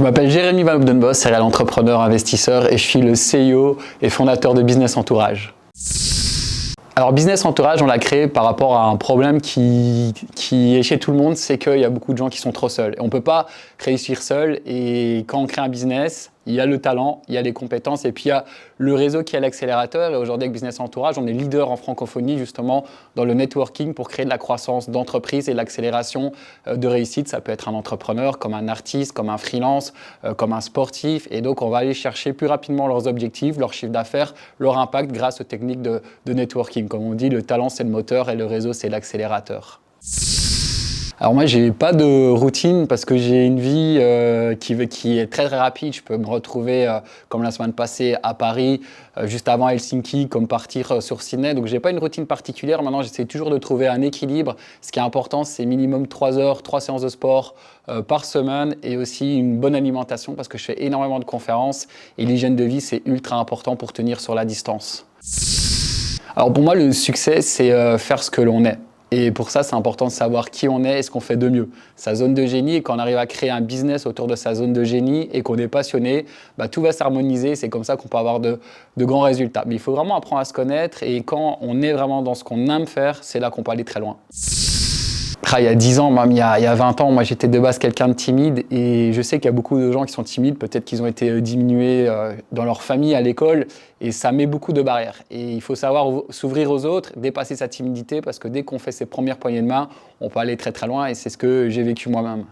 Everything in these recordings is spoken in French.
Je m'appelle Jérémy Van Obdenbos, serial entrepreneur, investisseur et je suis le CEO et fondateur de Business Entourage. Alors Business Entourage, on l'a créé par rapport à un problème qui est chez tout le monde, c'est qu'il y a beaucoup de gens qui sont trop seuls. Et on ne peut pas réussir seul et quand on crée un business, il y a le talent, il y a les compétences et puis il y a le réseau qui est l'accélérateur. Et aujourd'hui avec Business Entourage, on est leader en francophonie justement dans le networking pour créer de la croissance d'entreprise et l'accélération de réussite. Ça peut être un entrepreneur, comme un artiste, comme un freelance, comme un sportif. Et donc on va aller chercher plus rapidement leurs objectifs, leur chiffre d'affaires, leur impact grâce aux techniques de networking. Comme on dit, le talent c'est le moteur et le réseau c'est l'accélérateur. Alors moi, j'ai pas de routine parce que j'ai une vie qui est très rapide. Je peux me retrouver, comme la semaine passée, à Paris, juste avant Helsinki, comme partir sur Sydney. Donc j'ai pas une routine particulière. Maintenant, j'essaie toujours de trouver un équilibre. Ce qui est important, c'est minimum 3 heures, 3 séances de sport par semaine et aussi une bonne alimentation parce que je fais énormément de conférences et l'hygiène de vie, c'est ultra important pour tenir sur la distance. Alors pour moi, le succès, c'est faire ce que l'on est. Et pour ça, c'est important de savoir qui on est et ce qu'on fait de mieux. Sa zone de génie, et quand on arrive à créer un business autour de sa zone de génie et qu'on est passionné, tout va s'harmoniser. C'est comme ça qu'on peut avoir de grands résultats. Mais il faut vraiment apprendre à se connaître et quand on est vraiment dans ce qu'on aime faire, c'est là qu'on peut aller très loin. Il y a 10 ans, même il y a 20 ans, moi j'étais de base quelqu'un de timide et je sais qu'il y a beaucoup de gens qui sont timides, peut-être qu'ils ont été diminués dans leur famille, à l'école et ça met beaucoup de barrières. Et il faut savoir s'ouvrir aux autres, dépasser sa timidité parce que dès qu'on fait ses premières poignées de main, on peut aller très très loin et c'est ce que j'ai vécu moi-même.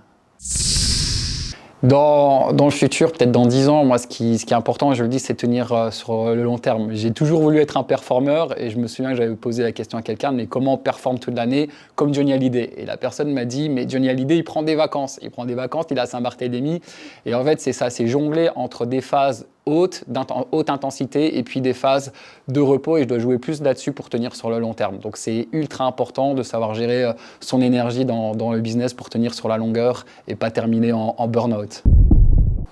Dans le futur, peut-être dans 10 ans, moi, ce qui est important, je le dis, c'est tenir sur le long terme. J'ai toujours voulu être un performeur et je me souviens que j'avais posé la question à quelqu'un, mais comment on performe toute l'année comme Johnny Hallyday? Et la personne m'a dit, mais Johnny Hallyday, il prend des vacances. Il prend des vacances, il est à Saint-Barthélemy. Et en fait, c'est ça, c'est jongler entre des phases haute intensité et puis des phases de repos et je dois jouer plus là-dessus pour tenir sur le long terme. Donc c'est ultra important de savoir gérer son énergie dans le business pour tenir sur la longueur et pas terminer en burn-out.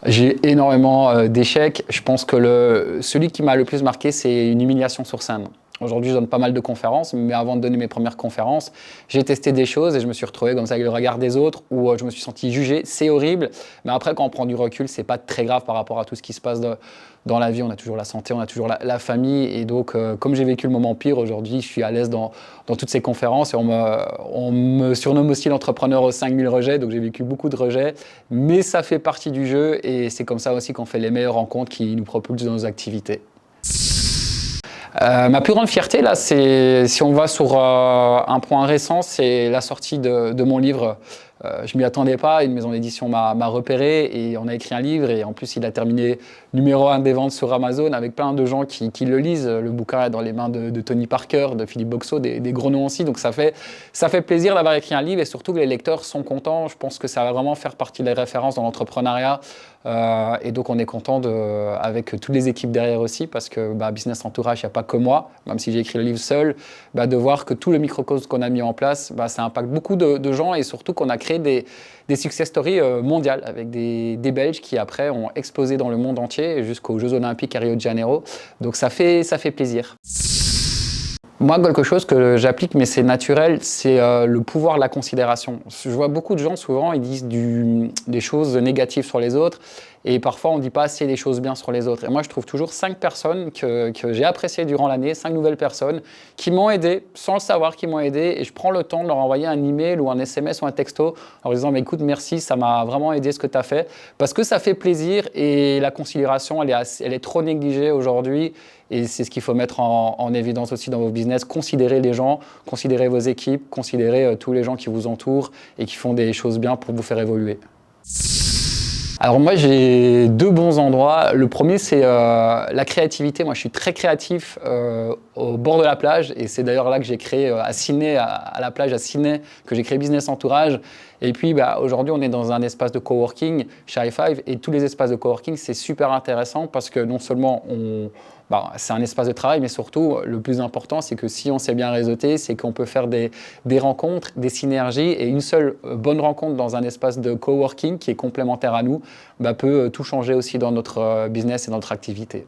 J'ai énormément d'échecs. Je pense que celui qui m'a le plus marqué, c'est une humiliation sur scène. Aujourd'hui, je donne pas mal de conférences, mais avant de donner mes premières conférences, j'ai testé des choses et je me suis retrouvé comme ça avec le regard des autres où je me suis senti jugé. C'est horrible, mais après, quand on prend du recul, c'est pas très grave par rapport à tout ce qui se passe dans la vie. On a toujours la santé, on a toujours la famille. Et donc, comme j'ai vécu le moment pire, aujourd'hui, je suis à l'aise dans toutes ces conférences et on me surnomme aussi l'entrepreneur aux 5000 rejets. Donc, j'ai vécu beaucoup de rejets, mais ça fait partie du jeu et c'est comme ça aussi qu'on fait les meilleures rencontres qui nous propulsent dans nos activités. Ma plus grande fierté, là, c'est si on va sur un point récent, c'est la sortie de mon livre. Je m'y attendais pas, une maison d'édition m'a repéré et on a écrit un livre et en plus il a terminé numéro 1 des ventes sur Amazon avec plein de gens qui le lisent. Le bouquin est dans les mains de Tony Parker, de Philippe Boxeau, des gros noms aussi, donc ça fait plaisir d'avoir écrit un livre et surtout que les lecteurs sont contents. Je pense que ça va vraiment faire partie des références dans l'entrepreneuriat et donc on est content avec toutes les équipes derrière aussi parce que Business Entourage, il n'y a pas que moi, même si j'ai écrit le livre seul, de voir que tout le microcosme qu'on a mis en place, ça impacte beaucoup de gens et surtout qu'on a créé des success stories mondiales avec des Belges qui après ont explosé dans le monde entier jusqu'aux Jeux Olympiques à Rio de Janeiro. Donc ça fait plaisir. Moi, quelque chose que j'applique, mais c'est naturel, c'est le pouvoir de la considération. Je vois beaucoup de gens, souvent, ils disent des choses négatives sur les autres et parfois, on ne dit pas assez des choses bien sur les autres. Et moi, je trouve toujours 5 personnes que j'ai appréciées durant l'année, 5 nouvelles personnes qui m'ont aidé, sans le savoir, qui m'ont aidé et je prends le temps de leur envoyer un email ou un SMS ou un texto en leur disant « écoute, merci, ça m'a vraiment aidé ce que tu as fait » parce que ça fait plaisir et la considération, elle est trop négligée aujourd'hui. Et c'est ce qu'il faut mettre en évidence aussi dans vos business. Considérez les gens, considérez vos équipes, considérez tous les gens qui vous entourent et qui font des choses bien pour vous faire évoluer. Alors moi, j'ai 2 bons endroits. Le premier, c'est la créativité. Moi, je suis très créatif au bord de la plage et c'est d'ailleurs là que j'ai créé à Sydney, à la plage à Sydney, que j'ai créé Business Entourage. Et puis aujourd'hui, on est dans un espace de coworking chez i5 et tous les espaces de coworking, c'est super intéressant parce que non seulement c'est un espace de travail, mais surtout, le plus important, c'est que si on sait bien réseauter, c'est qu'on peut faire des rencontres, des synergies et une seule bonne rencontre dans un espace de coworking qui est complémentaire à nous peut tout changer aussi dans notre business et dans notre activité.